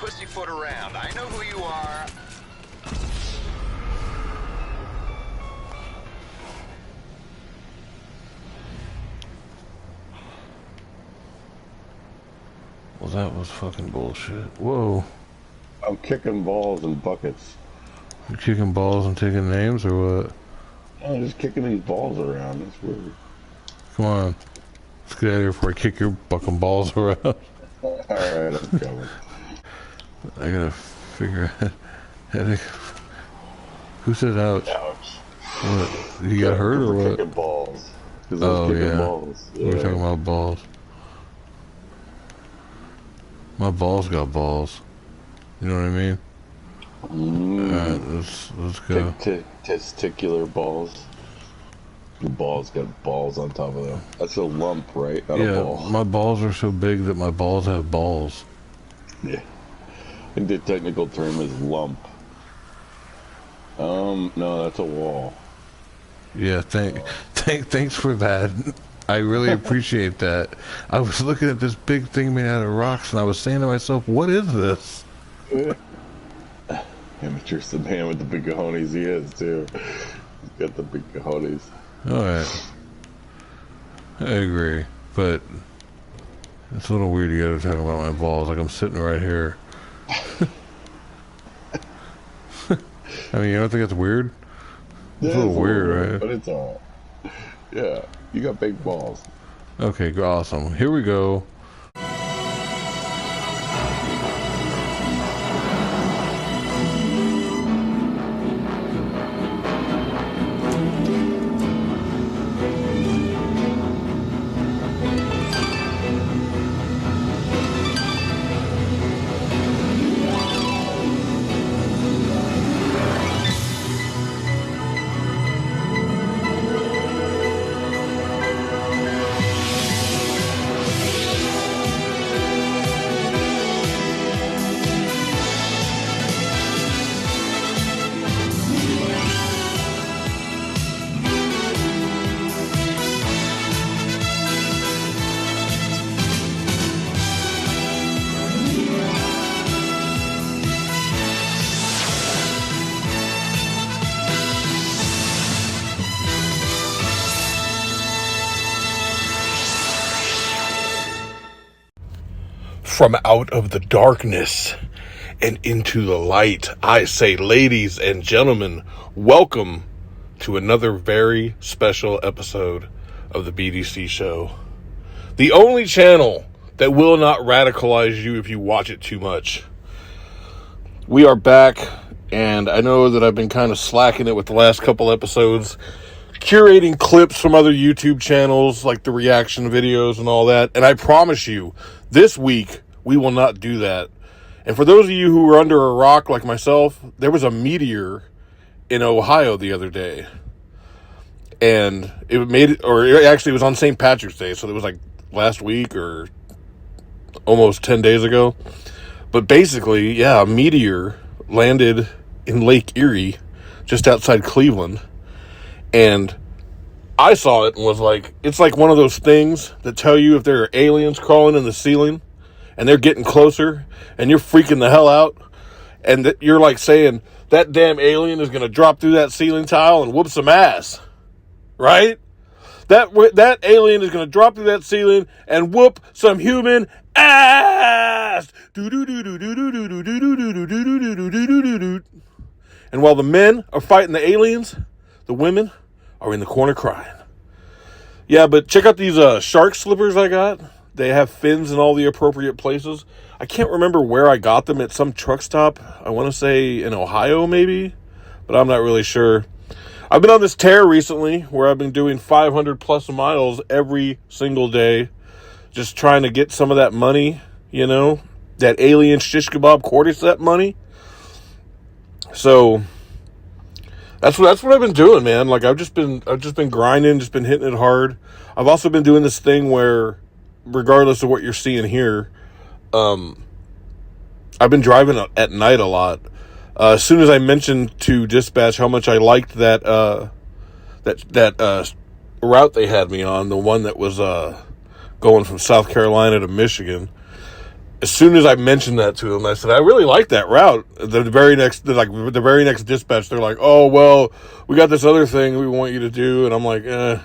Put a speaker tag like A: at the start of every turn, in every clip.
A: pussyfoot around. I know who you are.
B: Well, that was fucking bullshit. Whoa.
C: I'm kicking balls in buckets.
B: You're kicking balls and taking names or what?
C: I'm just kicking these balls around. That's weird.
B: Come on. Let's get out of here before I kick your fucking balls around.
C: Alright, I'm coming.
B: I gotta figure out. Headache. Who said ouch?
C: Ouch.
B: What? You got hurt or what?
C: Kicking balls. Because I was kicking balls. Yeah.
B: We were talking about balls. My balls got balls. You know what I mean? Alright, let's go.
C: Testicular balls. Your balls got balls on top of them. That's a lump, right? Not a ball.
B: My balls are so big that my balls have balls.
C: Yeah. I think the technical term is lump. No, that's a wall.
B: Yeah, thanks for that. I really appreciate that. I was looking at this big thing made out of rocks, and I was saying to myself, what is this?
C: Amateur's the man with the big cojones he is, too. He's got the big cojones.
B: Alright. I agree. But it's a little weird you gotta talk about my balls. Like I'm sitting right here. I mean, you don't think that's weird? It's a little weird, right?
C: But it's all. Yeah, you got big balls.
B: Okay, awesome. Here we go. From out of the darkness and into the light, I say, ladies and gentlemen, welcome to another very special episode of the BDC Show. The only channel that will not radicalize you if you watch it too much. We are back, and I know that I've been kind of slacking it with the last couple episodes, curating clips from other YouTube channels, like the reaction videos and all that, and I promise you, this week, we will not do that. And for those of you who were under a rock like myself, there was a meteor in Ohio the other day. And it was on St. Patrick's Day, so it was like last week or almost 10 days ago. But basically, yeah, a meteor landed in Lake Erie, just outside Cleveland. And I saw it and was like, it's like one of those things that tell you if there are aliens crawling in the ceiling. And they're getting closer, and you're freaking the hell out, and you're like saying, that damn alien is going to drop through that ceiling tile and whoop some ass, right? That alien is going to drop through that ceiling and whoop some human ass. And while the men are fighting the aliens, the women are in the corner crying. Yeah, but check out these shark slippers I got. They have fins in all the appropriate places. I can't remember where I got them, at some truck stop. I want to say in Ohio, maybe, but I'm not really sure. I've been on this tear recently where I've been doing 500 plus miles every single day, just trying to get some of that money, you know, that alien shish kebab cordyceps money. So that's what I've been doing, man. Like I've just been grinding, just been hitting it hard. I've also been doing this thing where, regardless of what you're seeing here, I've been driving at night a lot. As soon as I mentioned to dispatch how much I liked that route they had me on, the one that was going from South Carolina to Michigan, as soon as I mentioned that to them, I said, I really like that route. The very next dispatch, they're like, oh, well, we got this other thing we want you to do. And I'm like, eh.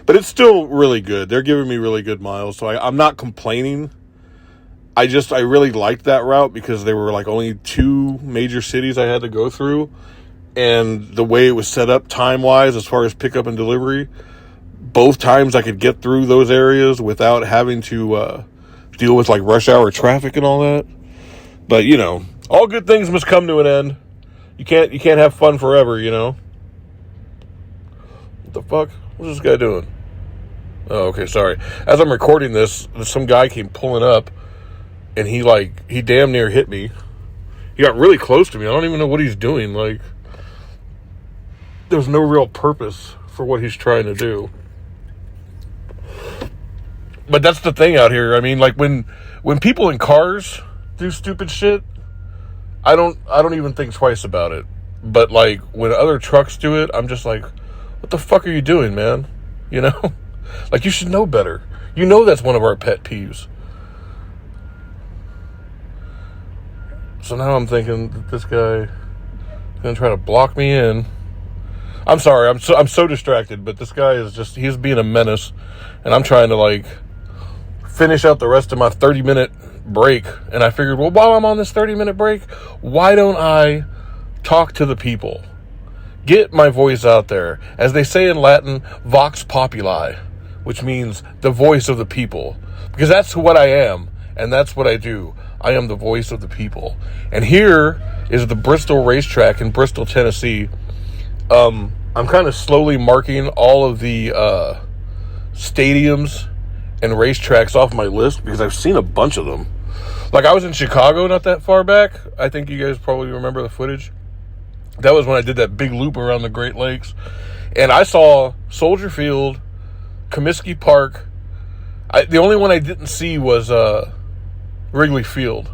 B: But it's still really good. They're giving me really good miles. So I'm not complaining. I really liked that route because there were like only 2 major cities I had to go through. And the way it was set up time-wise as far as pickup and delivery, both times I could get through those areas without having to deal with like rush hour traffic and all that. But you know, all good things must come to an end. You can't have fun forever, you know. What the fuck? What's this guy doing? Oh, okay, sorry. As I'm recording this, some guy came pulling up, and he damn near hit me. He got really close to me. I don't even know what he's doing. Like, there's no real purpose for what he's trying to do. But that's the thing out here. I mean, like when people in cars do stupid shit, I don't even think twice about it. But like when other trucks do it, I'm just like, what the fuck are you doing, man? You know? Like, you should know better. You know that's one of our pet peeves. So now I'm thinking that this guy is gonna try to block me in. I'm sorry, I'm so distracted, but this guy he's being a menace, and I'm trying to like finish out the rest of my 30-minute break. And I figured, well, while I'm on this 30-minute break, why don't I talk to the people? Get my voice out there. As they say in Latin, vox populi, which means the voice of the people. Because that's what I am, and that's what I do. I am the voice of the people. And here is the Bristol racetrack in Bristol, Tennessee. I'm kind of slowly marking all of the stadiums and racetracks off my list because I've seen a bunch of them. Like, I was in Chicago not that far back. I think you guys probably remember the footage. That was when I did that big loop around the Great Lakes. And I saw Soldier Field, Comiskey Park. The only one I didn't see was Wrigley Field.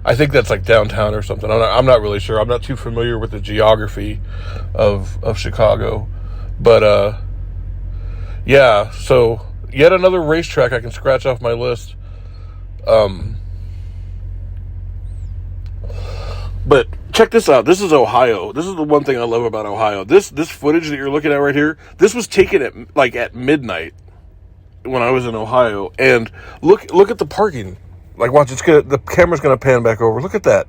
B: I think that's like downtown or something. I'm not really sure. I'm not too familiar with the geography of Chicago. But, yeah, so yet another racetrack I can scratch off my list. But check this out. This is Ohio. This is the one thing I love about Ohio. This footage that you're looking at right here, this was taken at midnight when I was in Ohio. And look at the parking. Like, watch, the camera's gonna pan back over. Look at that.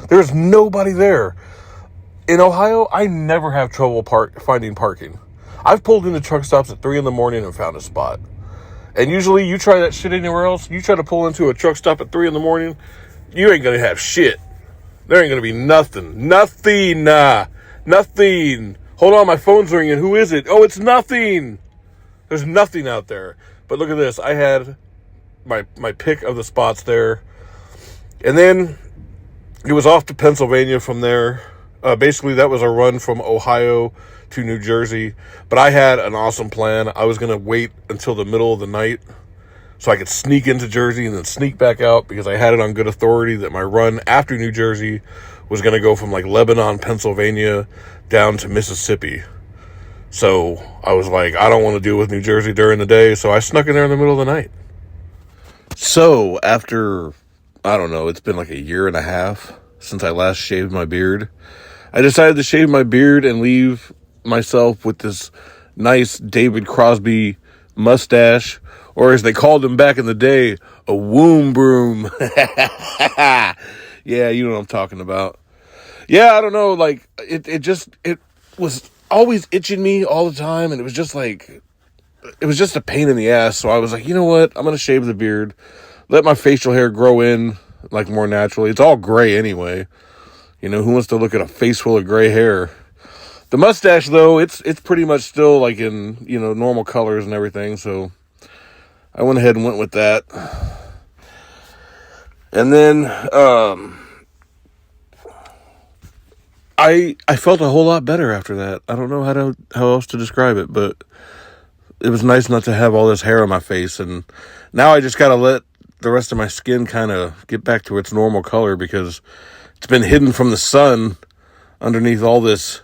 B: There's nobody there. In Ohio, I never have trouble finding parking. I've pulled into truck stops at 3 a.m. and found a spot. And usually, you try that shit anywhere else, you try to pull into a truck stop at 3 a.m, you ain't gonna have shit. There ain't gonna be nothing. Nothing. Hold on, my phone's ringing. Who is it? Oh, it's nothing. There's nothing out there. But look at this. I had my pick of the spots there. And then it was off to Pennsylvania from there. Basically, that was a run from Ohio to New Jersey. But I had an awesome plan. I was going to wait until the middle of the night so I could sneak into Jersey and then sneak back out, because I had it on good authority that my run after New Jersey was going to go from like Lebanon, Pennsylvania down to Mississippi. So I was like, I don't want to deal with New Jersey during the day. So I snuck in there in the middle of the night. So after, I don't know, it's been like a year and a half since I last shaved my beard. I decided to shave my beard and leave myself with this nice David Crosby mustache, or as they called him back in the day, a womb broom. Yeah, you know what I'm talking about. Yeah, I don't know, like, it was always itching me all the time, and it was just a pain in the ass. So I was like, you know what, I'm going to shave the beard, let my facial hair grow in, like, more naturally. It's all gray anyway. You know, who wants to look at a face full of gray hair? The mustache, though, it's pretty much still, like, in, you know, normal colors and everything, so I went ahead and went with that. And then, I felt a whole lot better after that. I don't know how else to describe it, but it was nice not to have all this hair on my face, and now I just gotta let the rest of my skin kind of get back to its normal color, because it's been hidden from the sun underneath all this,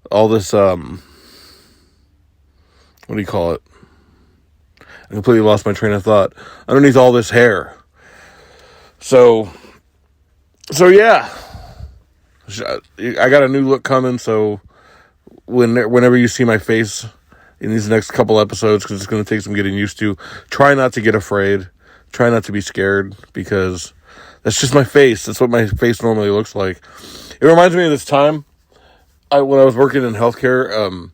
B: what do you call it? I completely lost my train of thought. Underneath all this hair. So yeah, I got a new look coming. So whenever you see my face in these next couple episodes, because it's going to take some getting used to, try not to get afraid. Try not to be scared, because that's just my face. That's what my face normally looks like. It reminds me of this time when I was working in healthcare.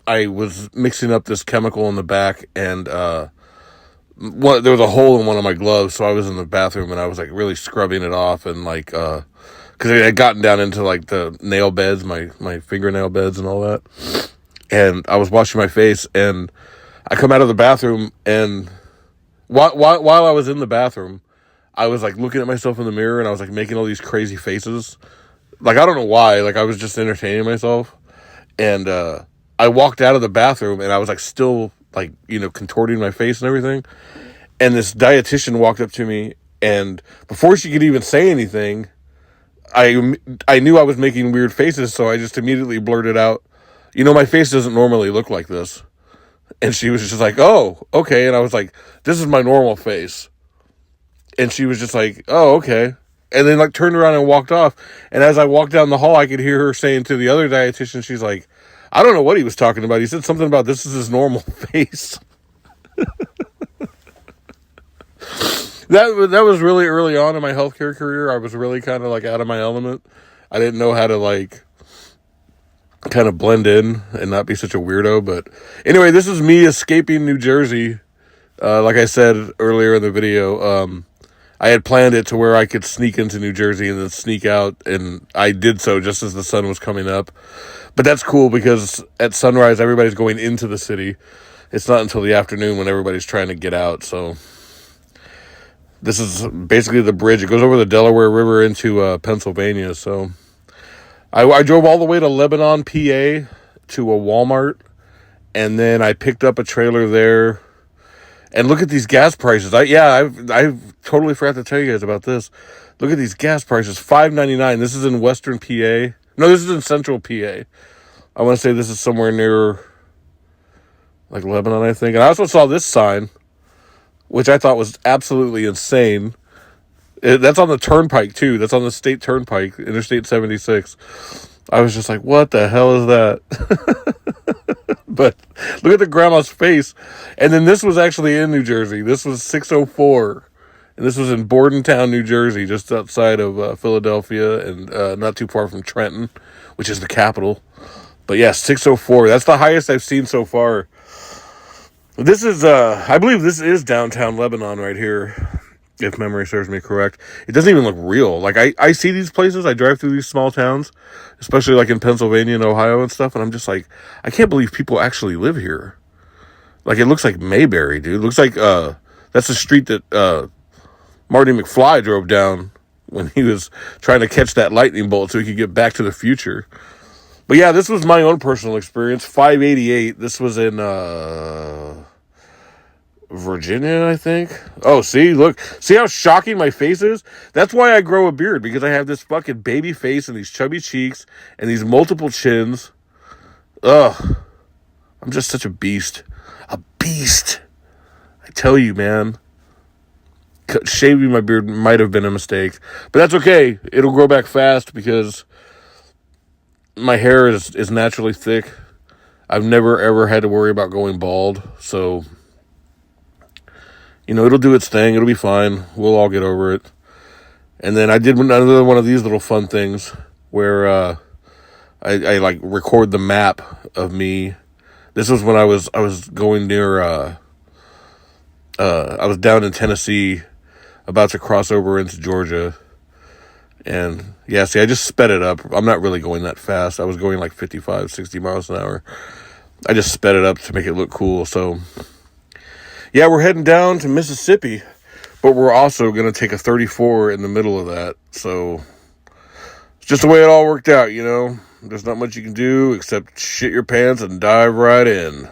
B: I was mixing up this chemical in the back, and there was a hole in one of my gloves, so I was in the bathroom and I was like really scrubbing it off, and like because it had gotten down into like the nail beds, my fingernail beds and all that. And I was washing my face, and I come out of the bathroom, and while I was in the bathroom, I was like looking at myself in the mirror, and I was like making all these crazy faces. Like, I don't know why. Like, I was just entertaining myself. And I walked out of the bathroom, and I was like still like, contorting my face and everything. And this dietitian walked up to me, and before she could even say anything, I knew I was making weird faces, so I just immediately blurted out, my face doesn't normally look like this. And she was just like, oh, okay. And I was like, this is my normal face. And she was just like, oh, okay. And then like turned around and walked off. And as I walked down the hall, I could hear her saying to the other dietitian, she's like, I don't know what he was talking about. He said something about this is his normal face. That was really early on in my healthcare career. I was really kind of like out of my element. I didn't know how to like kind of blend in and not be such a weirdo. But anyway, this is me escaping New Jersey. Like I said earlier in the video, I had planned it to where I could sneak into New Jersey and then sneak out, and I did so just as the sun was coming up. But that's cool, because at sunrise, everybody's going into the city. It's not until the afternoon when everybody's trying to get out. So this is basically the bridge. It goes over the Delaware River into Pennsylvania. So I drove all the way to Lebanon, PA, to a Walmart, and then I picked up a trailer there. And look at these gas prices. I totally forgot to tell you guys about this. Look at these gas prices. $5.99. This is in Western PA. No, this is in Central PA. I want to say this is somewhere near like Lebanon, I think. And I also saw this sign, which I thought was absolutely insane. That's on the turnpike too. That's on the state turnpike, Interstate 76. I was just like, what the hell is that? But look at the grandma's face. And then this was actually in New Jersey. This was 604. And this was in Bordentown, New Jersey, just outside of Philadelphia, and not too far from Trenton, which is the capital. But yeah, 604. That's the highest I've seen so far. This is, I believe this is downtown Lebanon right here, if memory serves me correct. It doesn't even look real. Like, I see these places, I drive through these small towns, especially like in Pennsylvania and Ohio and stuff, and I'm just like, I can't believe people actually live here. Like, it looks like Mayberry, dude. It looks like, that's the street that, Marty McFly drove down when he was trying to catch that lightning bolt so he could get back to the future. But yeah, this was my own personal experience. 588. This was in, Virginia, I think. Oh, see, look. See how shocking my face is? That's why I grow a beard, because I have this fucking baby face and these chubby cheeks and these multiple chins. Ugh. I'm just such a beast. A beast. I tell you, man. Shaving my beard might have been a mistake. But that's okay. It'll grow back fast, because my hair is naturally thick. I've never, ever had to worry about going bald. So, it'll do its thing. It'll be fine. We'll all get over it. And then I did another one of these little fun things where I like record the map of me. This was when I was going near, I was down in Tennessee, about to cross over into Georgia. And yeah, see, I just sped it up. I'm not really going that fast. I was going like 55, 60 miles an hour. I just sped it up to make it look cool. So yeah, we're heading down to Mississippi, but we're also going to take a 34 in the middle of that. So it's just the way it all worked out, There's not much you can do except shit your pants and dive right in.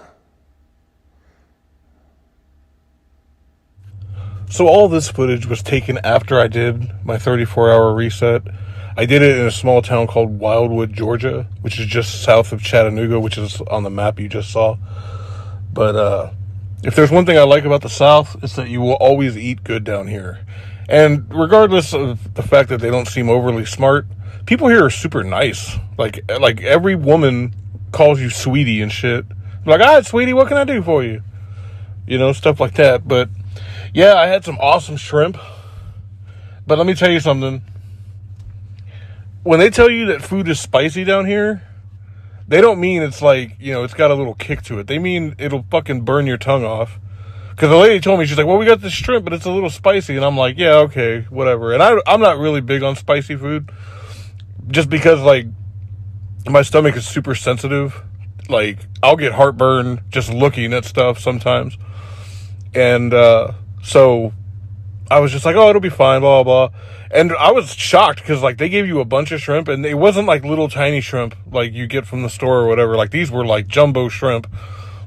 B: So all this footage was taken after I did my 34-hour reset. I did it in a small town called Wildwood, Georgia, which is just south of Chattanooga, which is on the map you just saw. But if there's one thing I like about the South, it's that you will always eat good down here. And regardless of the fact that they don't seem overly smart, people here are super nice. Like every woman calls you sweetie and shit. Like, all right, sweetie, what can I do for you? You know, stuff like that. But yeah, I had some awesome shrimp. But let me tell you something. When they tell you that food is spicy down here, they don't mean it's like, you know, it's got a little kick to it. They mean it'll fucking burn your tongue off. Because the lady told me, she's like, well, we got this shrimp, but it's a little spicy. And I'm like, yeah, okay, whatever. And I'm not really big on spicy food. Just because, like, my stomach is super sensitive. Like, I'll get heartburn just looking at stuff sometimes. And so I was just like, oh, it'll be fine, blah, blah, blah. And I was shocked because, like, they gave you a bunch of shrimp, and it wasn't like little tiny shrimp like you get from the store or whatever. Like, these were like jumbo shrimp,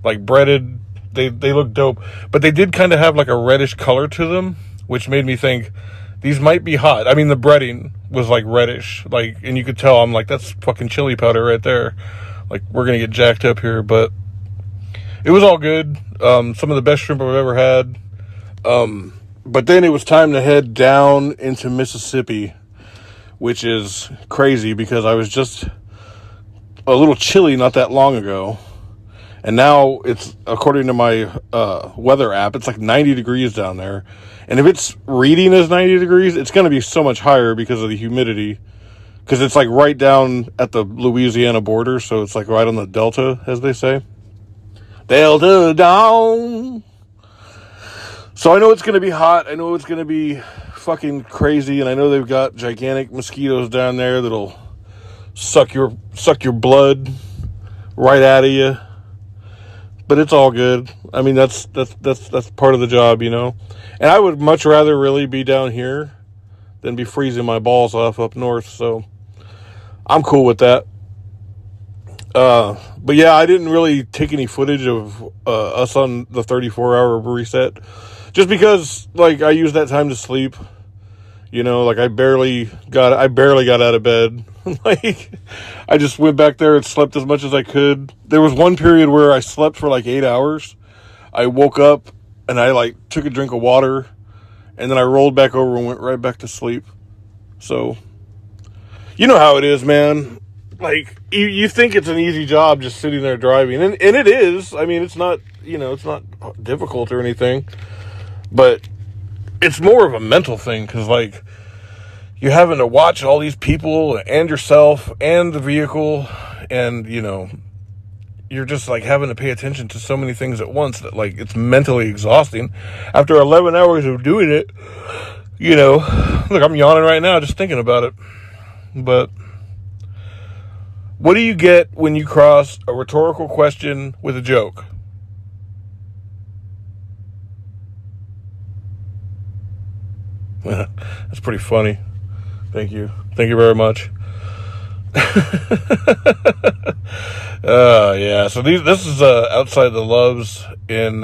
B: like breaded. They look dope. But they did kind of have like a reddish color to them, which made me think these might be hot. I mean, the breading was like reddish, like, and you could tell. I'm like, that's fucking chili powder right there. Like, we're gonna get jacked up here, but it was all good. Some of the best shrimp I've ever had. But then it was time to head down into Mississippi, which is crazy because I was just a little chilly not that long ago. And now it's, according to my weather app, it's like 90 degrees down there. And if it's reading as 90 degrees, it's going to be so much higher because of the humidity. Because it's like right down at the Louisiana border. So it's like right on the Delta, as they say. Delta down. So I know it's going to be hot. I know it's going to be fucking crazy. And I know they've got gigantic mosquitoes down there that'll suck your blood right out of you. But it's all good. I mean, that's part of the job, you know. And I would much rather really be down here than be freezing my balls off up north. So I'm cool with that. But yeah, I didn't really take any footage of us on the 34-hour reset. Just because, like, I used that time to sleep. You know, like, I barely got out of bed. Like, I just went back there and slept as much as I could. There was one period where I slept for like 8 hours. I woke up and I like took a drink of water and then I rolled back over and went right back to sleep. So, you know how it is, man. Like, you think it's an easy job just sitting there driving. And it is. I mean, it's not, you know, it's not difficult or anything. But it's more of a mental thing because, like, you're having to watch all these people and yourself and the vehicle, and, you know, you're just, like, having to pay attention to so many things at once that, like, it's mentally exhausting. After 11 hours of doing it, you know, look, I'm yawning right now just thinking about it. But what do you get when you cross a rhetorical question with a joke? That's pretty funny. Thank you very much. Yeah, so this is outside the Loves in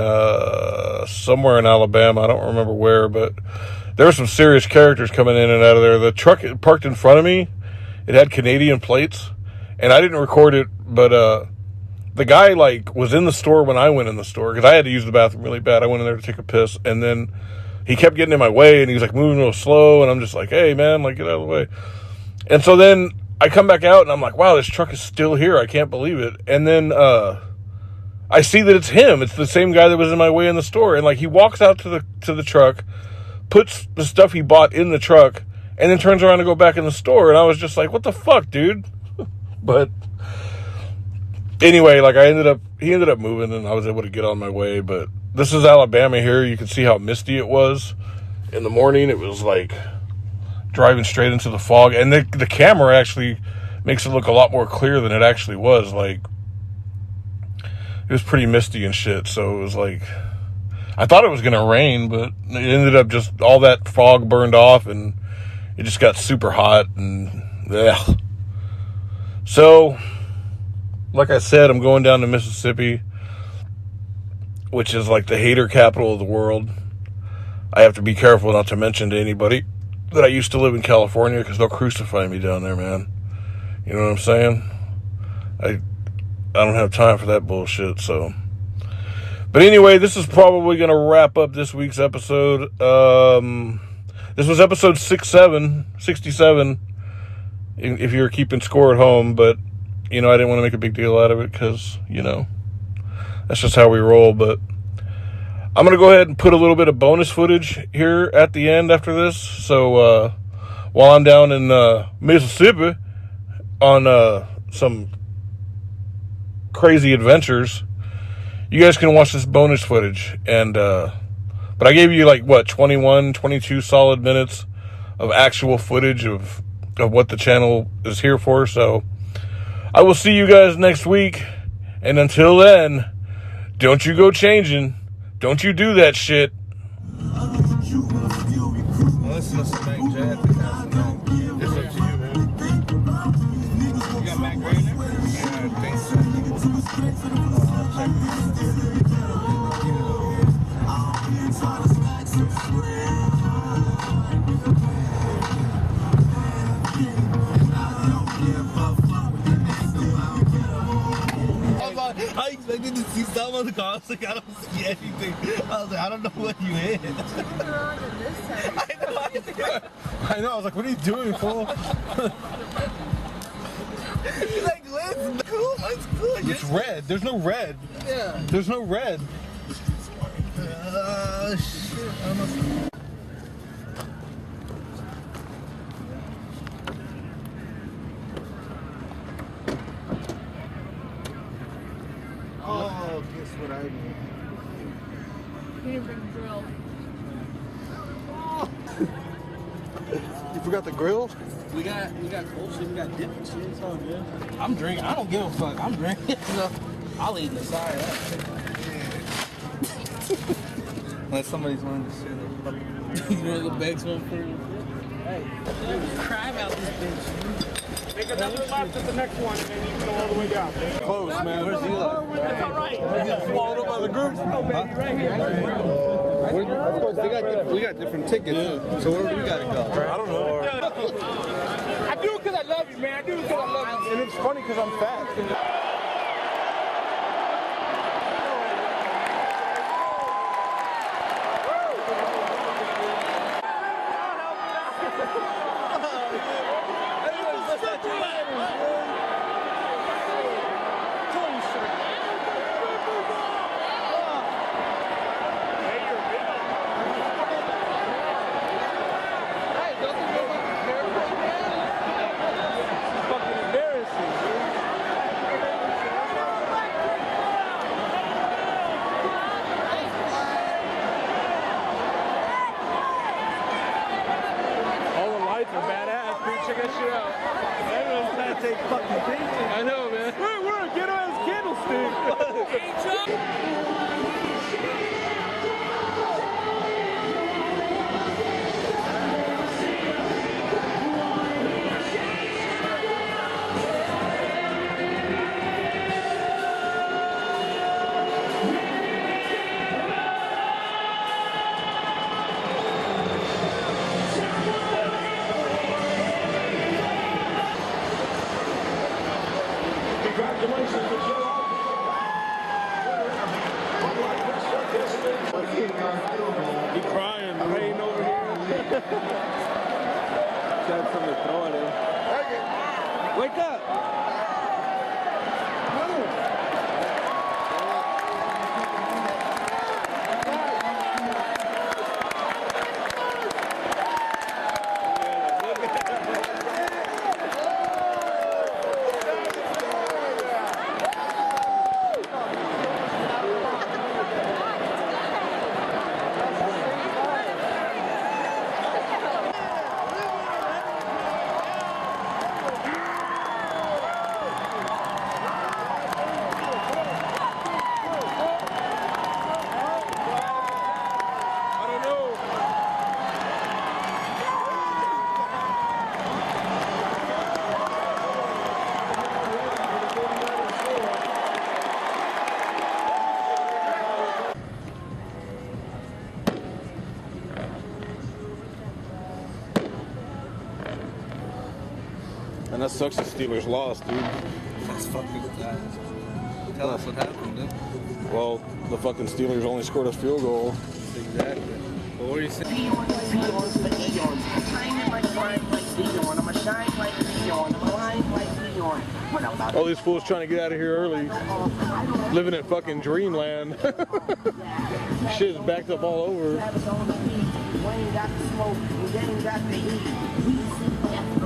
B: somewhere in Alabama. I don't remember where, but there were some serious characters coming in and out of there. The truck parked in front of me, it had Canadian plates, and I didn't record it, but the guy, like, was in the store when I went in the store, because I had to use the bathroom really bad. I went in there to take a piss, and then he kept getting in my way, and he was, like, moving real slow, and I'm just like, hey, man, like, get out of the way. And so then I come back out, and I'm like, wow, this truck is still here. I can't believe it. And then I see that it's him. It's the same guy that was in my way in the store. And, like, he walks out to the truck, puts the stuff he bought in the truck, and then turns around to go back in the store. And I was just like, what the fuck, dude? But anyway, like, he ended up moving, and I was able to get on my way. But this is Alabama here. You can see how misty it was in the morning. It was like driving straight into the fog, and the camera actually makes it look a lot more clear than it actually was. Like, it was pretty misty and shit. So it was like, I thought it was gonna rain, but it ended up just all that fog burned off, and it just got super hot. And yeah. So, like I said, I'm going down to Mississippi, which is like the hater capital of the world. I have to be careful not to mention to anybody that I used to live in California, because they'll crucify me down there, man. You know what I'm saying? I don't have time for that bullshit, so. But anyway, this is probably going to wrap up this week's episode. This was episode 67, if you're keeping score at home, but, you know, I didn't want to make a big deal out of it because, you know, that's just how we roll. But I'm going to go ahead and put a little bit of bonus footage here at the end after this. So while I'm down in Mississippi on some crazy adventures, you guys can watch this bonus footage. And but I gave you like, what, 21, 22 solid minutes of actual footage of what the channel is here for. So I will see you guys next week. And until then, don't you go changing. Don't you do that shit.
D: Listen to some Mac Jack. It's up to you, man. You got Mac Gray in there? Yeah, I think so. I'll check I expected to see some on the car. I was like, I don't see anything. I was like, I don't know what you hit. I know. I was like, what are you doing, fool? He's like, listen, cool. It's cool. It's red. There's no red. Yeah. There's no red. Shit. I don't know. Oh, guess what I did?
E: You didn't bring the grill.
D: You forgot the grill? We got cold shit, we got different shit, it's all good. I'm drinking, I don't give a fuck, I'm drinking, so I'll eat the side of that shit. Unless somebody's willing to sit there. You wanna go back to him for hey, crime out this bitch.
F: Take another left at the next one, and then you can go all the way down.
D: Close, man. Where's Eli?
F: That's all right.
D: He's getting swallowed up by the group. We got different tickets. Yeah. So where do we gotta go?
F: I don't know. I do it because I love you, man. I do it because I love you. And it's funny because I'm fat. Check that shit out. Everyone's trying to take fucking pictures. I know, man. We're a ghetto-ass candlestick. He crying, rain over here. Got something to throw at him. Wake up! And that sucks the Steelers lost, dude.
D: That's fucking bad. Tell us what happened, dude.
C: Well, the fucking Steelers only scored a field goal.
D: Exactly. What were you saying?
G: Peons for eons. Shining like grind like Leon. I'ma shine like Leon. I'ma line like Leon. When I'm about
F: All these fools trying to get out of here early. Living in fucking dreamland. Shit is backed up all over.
G: Wayne got the smoke, Wayne got the heat.